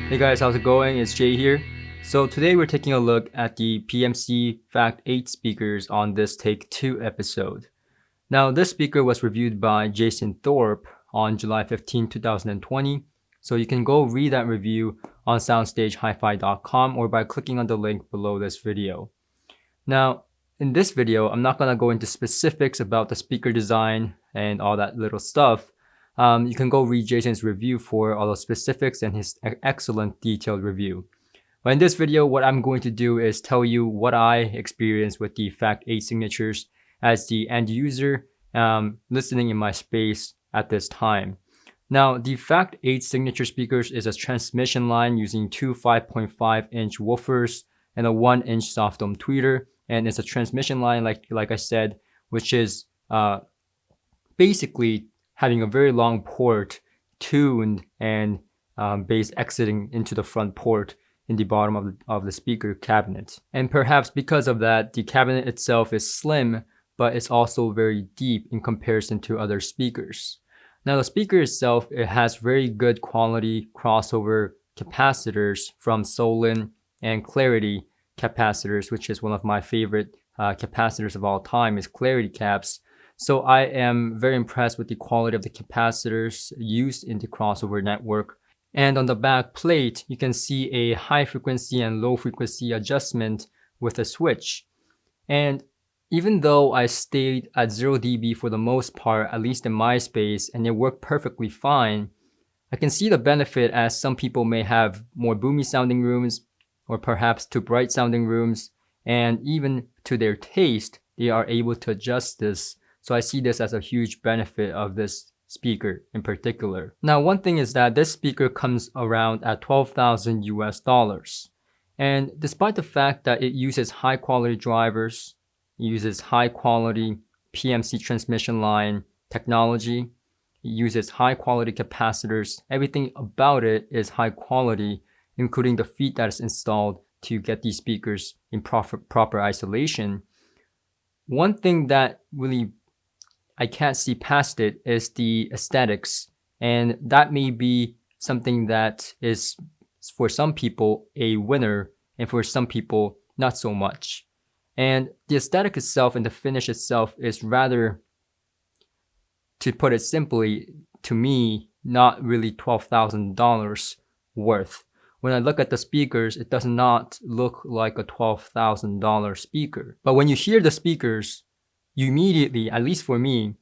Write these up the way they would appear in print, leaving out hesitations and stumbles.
Hey guys, how's it going? It's Jay here. So today we're taking a look at the PMC Fact.8 speakers on this Take 2 episode. Now this speaker was reviewed by Jason Thorpe on July 15, 2020. So you can go read that review on SoundStageHiFi.com or by clicking on the link below this video. Now in this video, I'm not going to go into specifics about the speaker design and all that little stuff. You can go read Jason's review for all the specifics and his excellent detailed review. But in this video, what I'm going to do is tell you what I experienced with the Fact8 signatures as the end user listening in my space at this time. Now, the Fact8 signature speakers is a transmission line using two 5.5-inch woofers and a 1-inch soft dome tweeter. And it's a transmission line, like I said, which is basically having a very long port tuned and bass exiting into the front port in the bottom of the speaker cabinet. And perhaps because of that, the cabinet itself is slim, but it's also very deep in comparison to other speakers. Now the speaker itself, it has very good quality crossover capacitors from Solin and Clarity capacitors, which is one of my favorite capacitors of all time is Clarity caps. So I am very impressed with the quality of the capacitors used in the crossover network. And on the back plate, you can see a high frequency and low frequency adjustment with a switch. And even though I stayed at 0 dB for the most part, at least in my space, and it worked perfectly fine, I can see the benefit as some people may have more boomy sounding rooms or perhaps too bright sounding rooms. And even to their taste, they are able to adjust this. So I see this as a huge benefit of this speaker in particular. Now, one thing is that this speaker comes around at $12,000 US. And despite the fact that it uses high quality drivers, it uses high quality PMC transmission line technology, it uses high quality capacitors, everything about it is high quality, including the feet that is installed to get these speakers in proper isolation. One thing that really I can't see past it is the aesthetics, and that may be something that is for some people a winner and for some people not so much. And the aesthetic itself and the finish itself is rather, to put it simply, to me, not really $12,000 worth. When I look at the speakers, it does not look like a $12,000 speaker. But when you hear the speakers, you immediately, at least for me,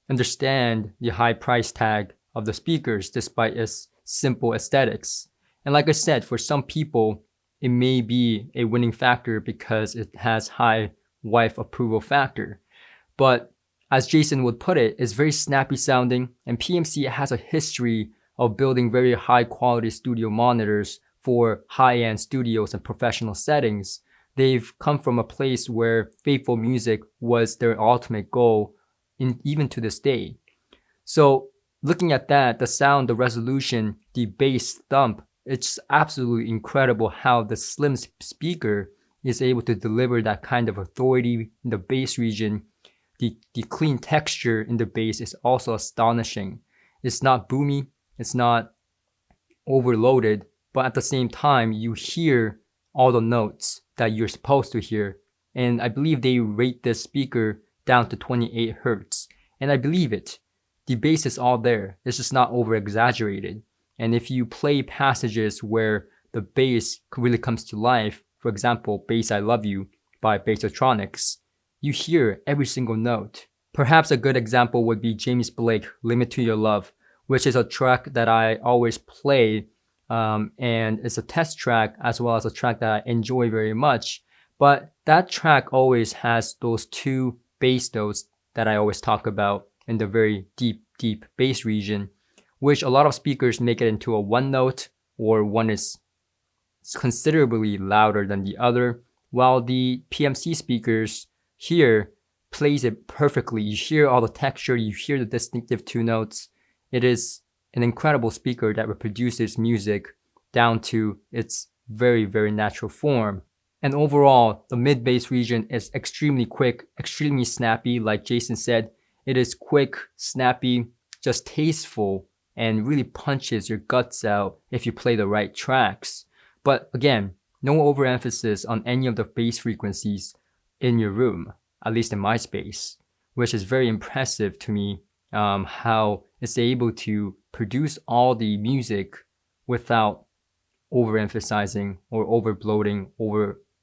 understand the high price tag of the speakers despite its simple aesthetics. And like I said, for some people, it may be a winning factor because it has high wife approval factor. But as Jason would put it, it's very snappy sounding, and PMC has a history of building very high quality studio monitors for high-end studios and professional settings. They've come from a place where faithful music was their ultimate goal, even to this day. So looking at that, the sound, the resolution, the bass thump, it's absolutely incredible how the slim speaker is able to deliver that kind of authority in the bass region. The clean texture in the bass is also astonishing. It's not boomy, it's not overloaded, but at the same time, you hear all the notes that you're supposed to hear. And I believe they rate this speaker down to 28 Hertz. And I believe it. The bass is all there. It's just not over exaggerated. And if you play passages where the bass really comes to life, for example, Bass I Love You by Bassotronics, you hear every single note. Perhaps a good example would be James Blake, Limit to Your Love, which is a track that I always play. And it's a test track as well as a track that I enjoy very much. But that track always has those two bass notes that I always talk about in the very deep bass region, which a lot of speakers make it into a one note, or one is considerably louder than the other, while the PMC speakers here plays it perfectly. You hear all the texture, you hear the distinctive two notes. It is an incredible speaker that reproduces music down to its very, very natural form. And overall, the mid-bass region is extremely quick, extremely snappy. Like Jason said, it is quick, snappy, just tasteful, and really punches your guts out if you play the right tracks. But again, no overemphasis on any of the bass frequencies in your room, at least in my space, which is very impressive to me, how it's able to produce all the music without overemphasizing or overbloating,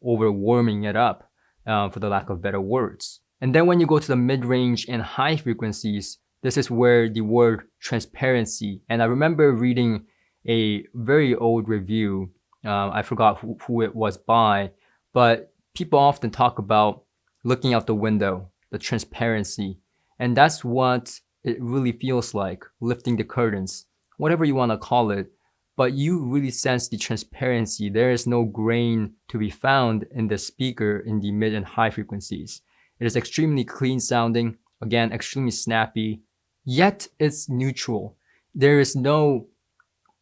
over-warming it up, for the lack of better words. And then when you go to the mid-range and high frequencies, this is where the word transparency, and I remember reading a very old review, I forgot who it was by, but people often talk about looking out the window, the transparency, and that's what it really feels like, lifting the curtains, whatever you want to call it, but you really sense the transparency. There is no grain to be found in the speaker in the mid and high frequencies. It is extremely clean sounding, again, extremely snappy, yet it's neutral. There is no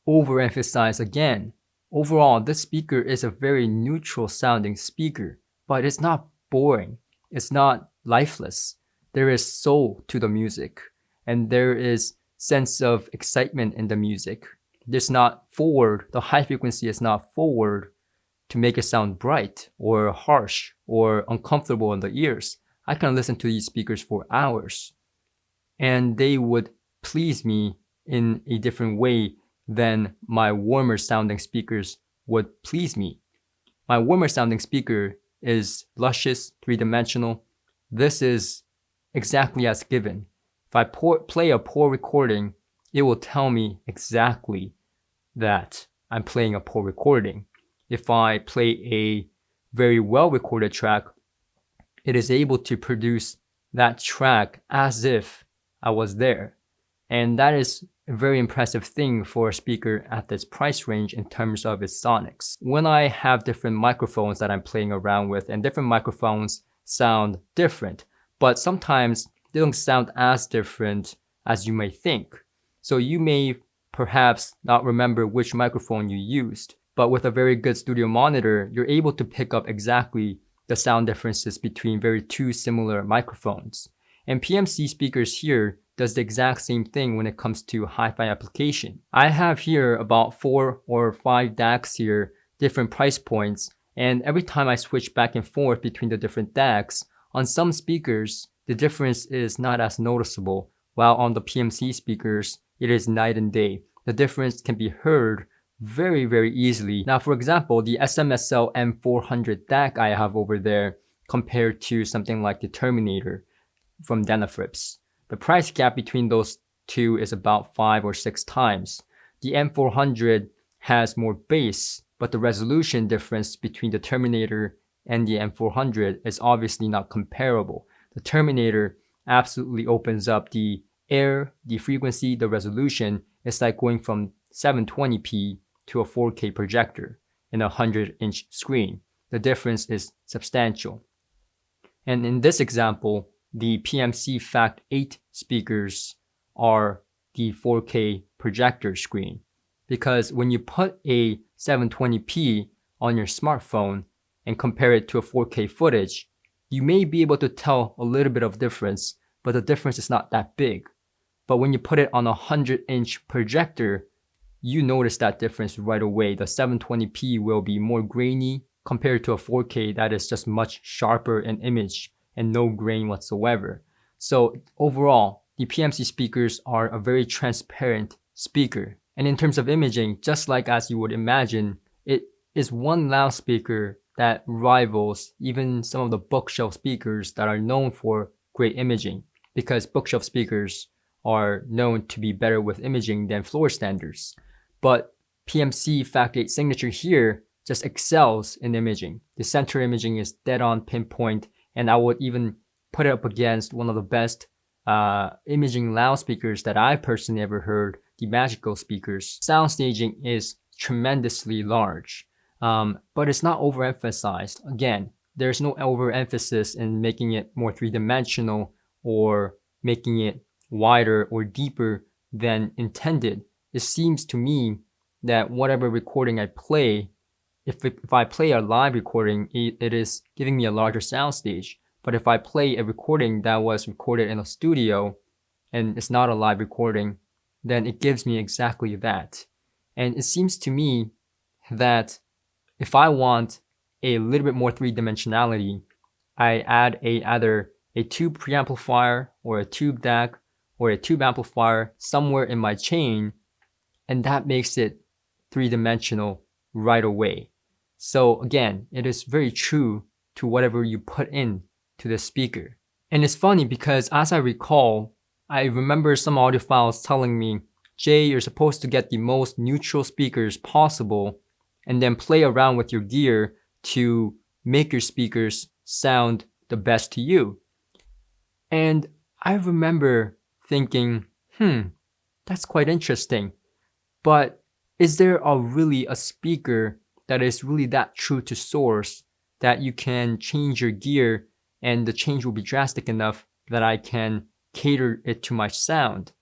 overemphasize again. Overall, this speaker is a very neutral sounding speaker, but it's not boring. It's not lifeless. There is soul to the music, and there is sense of excitement in the music. It's not forward. The high frequency is not forward to make it sound bright or harsh or uncomfortable in the ears. I can listen to these speakers for hours, and they would please me in a different way than my warmer sounding speakers would please me. My warmer sounding speaker is luscious, three-dimensional. This is exactly as given. If I play a poor recording, it will tell me exactly that I'm playing a poor recording. If I play a very well recorded track, it is able to produce that track as if I was there. And that is a very impressive thing for a speaker at this price range in terms of its sonics. When I have different microphones that I'm playing around with, and different microphones sound different, but sometimes they don't sound as different as you may think. So you may perhaps not remember which microphone you used, but with a very good studio monitor, you're able to pick up exactly the sound differences between two similar microphones. And PMC speakers here does the exact same thing when it comes to hi-fi application. I have here about 4 or 5 DACs here, different price points, and every time I switch back and forth between the different DACs, on some speakers, the difference is not as noticeable, while on the PMC speakers, it is night and day. The difference can be heard very, very easily. Now, for example, the SMSL M400 DAC I have over there compared to something like the Terminator from Denafrips. The price gap between those two is about 5 or 6 times. The M400 has more bass, but the resolution difference between the Terminator and the M400 is obviously not comparable. The Terminator absolutely opens up the air, the frequency, the resolution. It's like going from 720p to a 4K projector in a 100-inch screen. The difference is substantial. And in this example, the PMC Fact.8 speakers are the 4K projector screen, because when you put a 720p on your smartphone and compare it to a 4K footage, you may be able to tell a little bit of difference, but the difference is not that big. But when you put it on a 100-inch projector, you notice that difference right away. The 720p will be more grainy compared to a 4K that is just much sharper in image and no grain whatsoever. So overall, the PMC speakers are a very transparent speaker. And in terms of imaging, just like as you would imagine, it is one loudspeaker that rivals even some of the bookshelf speakers that are known for great imaging, because bookshelf speakers are known to be better with imaging than floor standards. But PMC Fact.8 signature here just excels in imaging. The center imaging is dead on pinpoint, and I would even put it up against one of the best imaging loudspeakers that I've personally ever heard, the Magical speakers. Sound staging is tremendously large, but it's not overemphasized. Again, there's no overemphasis in making it more three-dimensional or making it wider or deeper than intended. It seems to me that whatever recording I play, if I play a live recording, it is giving me a larger soundstage. But if I play a recording that was recorded in a studio and it's not a live recording, then it gives me exactly that. And it seems to me that if I want a little bit more three-dimensionality, I add either a tube preamplifier or a tube DAC or a tube amplifier somewhere in my chain, and that makes it three-dimensional right away. So again, it is very true to whatever you put in to the speaker. And it's funny because as I recall, I remember some audiophiles telling me, Jay, you're supposed to get the most neutral speakers possible and then play around with your gear to make your speakers sound the best to you. And I remember thinking, that's quite interesting. But is there really a speaker that is really that true to source that you can change your gear and the change will be drastic enough that I can cater it to my sound?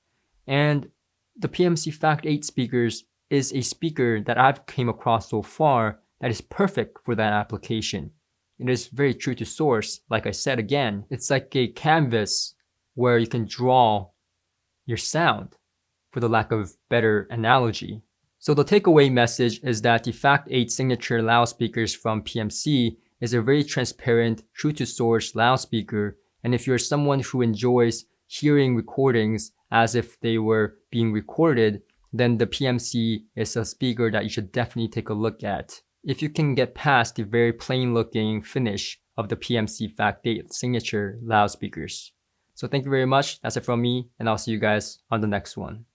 And the PMC Fact.8 speakers is a speaker that I've came across so far that is perfect for that application. It is very true to source. Like I said again, it's like a canvas where you can draw your sound, for the lack of better analogy. So the takeaway message is that the Fact.8 signature loudspeakers from PMC is a very transparent, true to source loudspeaker. And if you're someone who enjoys hearing recordings as if they were being recorded, then the PMC is a speaker that you should definitely take a look at, if you can get past the very plain looking finish of the PMC Fact.8 signature loudspeakers. So thank you very much. That's it from me, and I'll see you guys on the next one.